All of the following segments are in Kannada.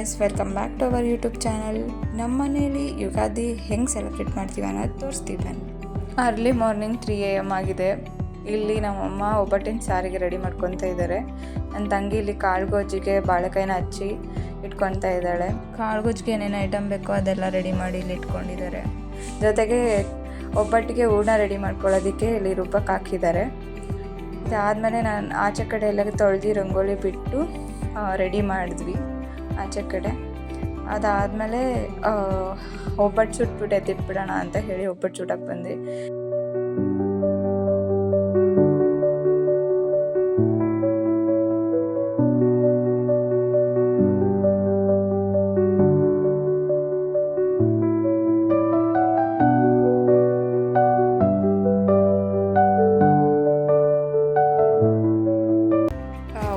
Guys, welcome back to our YouTube channel. ನಮ್ಮ ಮನೇಲಿ ಯುಗಾದಿ ಹೆಂಗೆ ಸೆಲೆಬ್ರೇಟ್ ಮಾಡ್ತೀವಿ ಅನ್ನೋದು ತೋರಿಸ್ತೀವಿ ಬನ್ನಿ. ಅರ್ಲಿ ಮಾರ್ನಿಂಗ್ 3 AM ಆಗಿದೆ. ಇಲ್ಲಿ ನಮ್ಮಮ್ಮ ಒಬ್ಬಟ್ಟಿನ ಸಾರಿಗೆ ರೆಡಿ ಮಾಡ್ಕೊತಾ ಇದ್ದಾರೆ. ನನ್ನ ತಂಗಿ ಇಲ್ಲಿ ಕಾಳುಗೋಜಿಗೆ ಬಾಳೆಕಾಯಿನ ಹಚ್ಚಿ ಇಟ್ಕೊತಾ ಇದ್ದಾಳೆ. ಕಾಳುಗೋಜಿಗೆ ಏನೇನು ಐಟಮ್ ಬೇಕೋ ಅದೆಲ್ಲ ರೆಡಿ ಮಾಡಿ ಇಲ್ಲಿ ಇಟ್ಕೊಂಡಿದ್ದಾರೆ. ಜೊತೆಗೆ ಒಬ್ಬಟ್ಟಿಗೆ ಹೂರ್ಣ ರೆಡಿ ಮಾಡ್ಕೊಳ್ಳೋದಕ್ಕೆ ಇಲ್ಲಿ ರುಬ್ಬಕ್ಕೆ ಹಾಕಿದ್ದಾರೆ. ಇದಾದಮೇಲೆ ನಾನು ಆಚೆ ಕಡೆ ಎಲ್ಲ ತೊಳೆದು ರಂಗೋಲಿ ಬಿಟ್ಟು ರೆಡಿ ಮಾಡಿದ್ವಿ ಆಚೆ ಕಡೆ. ಅದಾದಮೇಲೆ ಒಬ್ಬಟ್ಟು ಸುಟ್ಬಿಟ್ಟು ಎತ್ತಿಟ್ಬಿಡೋಣ ಅಂತ ಹೇಳಿ ಒಬ್ಬಟ್ಟು ಸುಟ್ಟಕ್ಕೆ ಬಂದೆ.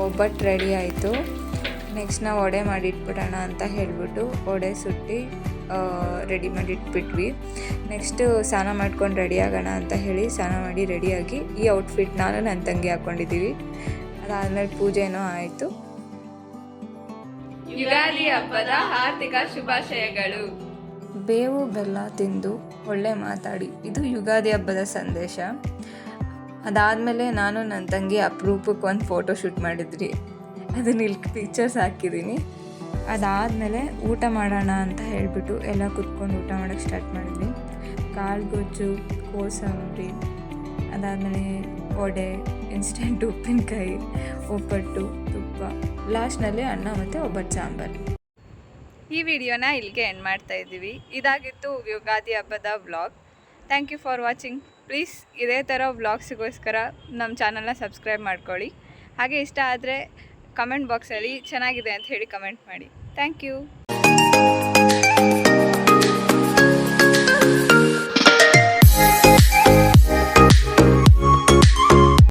ಒಬ್ಬಟ್ಟು ರೆಡಿ ಆಯಿತು. ನೆಕ್ಸ್ಟ್ ನಾವು ವಡೆ ಮಾಡಿ ಇಟ್ಬಿಡೋಣ ಅಂತ ಹೇಳಿಬಿಟ್ಟು ವಡೆ ಸುಟ್ಟು ರೆಡಿ ಮಾಡಿ ಇಟ್ಬಿಟ್ವಿ. ನೆಕ್ಸ್ಟು ಸ್ನಾನ ಮಾಡ್ಕೊಂಡು ರೆಡಿ ಆಗೋಣ ಅಂತ ಹೇಳಿ ಸ್ನಾನ ಮಾಡಿ ರೆಡಿಯಾಗಿ ಈ ಔಟ್ಫಿಟ್ ನಾನು ನನ್ನ ತಂಗಿ ಹಾಕ್ಕೊಂಡಿದ್ದೀವಿ. ಅದಾದಮೇಲೆ ಪೂಜೆನೂ ಆಯಿತು. ಯುಗಾದಿ ಹಬ್ಬದ ಆರ್ಥಿಕ ಶುಭಾಶಯಗಳು. ಬೇವು ಬೆಲ್ಲ ತಿಂದು ಒಳ್ಳೆ ಮಾತಾಡಿ, ಇದು ಯುಗಾದಿ ಹಬ್ಬದ ಸಂದೇಶ. ಅದಾದಮೇಲೆ ನಾನು ನನ್ನ ತಂಗಿ ಅಪರೂಪಕ್ಕೆ ಒಂದು ಫೋಟೋ ಶೂಟ್ ಮಾಡಿದ್ರಿ, ಅದನ್ನ ಇಲ್ಲಿ ಪಿಕ್ಚರ್ಸ್ ಹಾಕಿದ್ದೀನಿ. ಅದಾದಮೇಲೆ ಊಟ ಮಾಡೋಣ ಅಂತ ಹೇಳಿಬಿಟ್ಟು ಎಲ್ಲ ಕುತ್ಕೊಂಡು ಊಟ ಮಾಡೋಕ್ಕೆ ಸ್ಟಾರ್ಟ್ ಮಾಡಿದ್ವಿ. ಕಾಳುಗೊಜ್ಜು, ಕೋಸಂಬರಿ, ಅದಾದಮೇಲೆ ವಡೆ, ಇನ್ಸ್ಟೆಂಟ್ ಉಪ್ಪಿನಕಾಯಿ, ಒಬ್ಬಟ್ಟು, ತುಪ್ಪ, ಲಾಸ್ಟ್ನಲ್ಲಿ ಅನ್ನ ಮತ್ತು ಒಬ್ಬಟ್ಟು ಸಾಂಬಾರು. ಈ ವಿಡಿಯೋನ ಇಲ್ಲಿಗೆ ಎಂಡ್ ಮಾಡ್ತಾ ಇದ್ದೀವಿ. ಇದಾಗಿತ್ತು ಯುಗಾದಿ ಹಬ್ಬದ vlog. Thank you for watching. Please ಇದೇ ಥರ ವ್ಲಾಗ್ಸಿಗೋಸ್ಕರ ನಮ್ಮ ಚಾನಲ್ನ ಸಬ್ಸ್ಕ್ರೈಬ್ ಮಾಡ್ಕೊಳ್ಳಿ. ಹಾಗೆ ಇಷ್ಟ ಆದರೆ ಕಮೆಂಟ್ ಬಾಕ್ಸಲ್ಲಿ ಚೆನ್ನಾಗಿದೆ ಅಂತ ಹೇಳಿ ಕಮೆಂಟ್ ಮಾಡಿ. Thank you.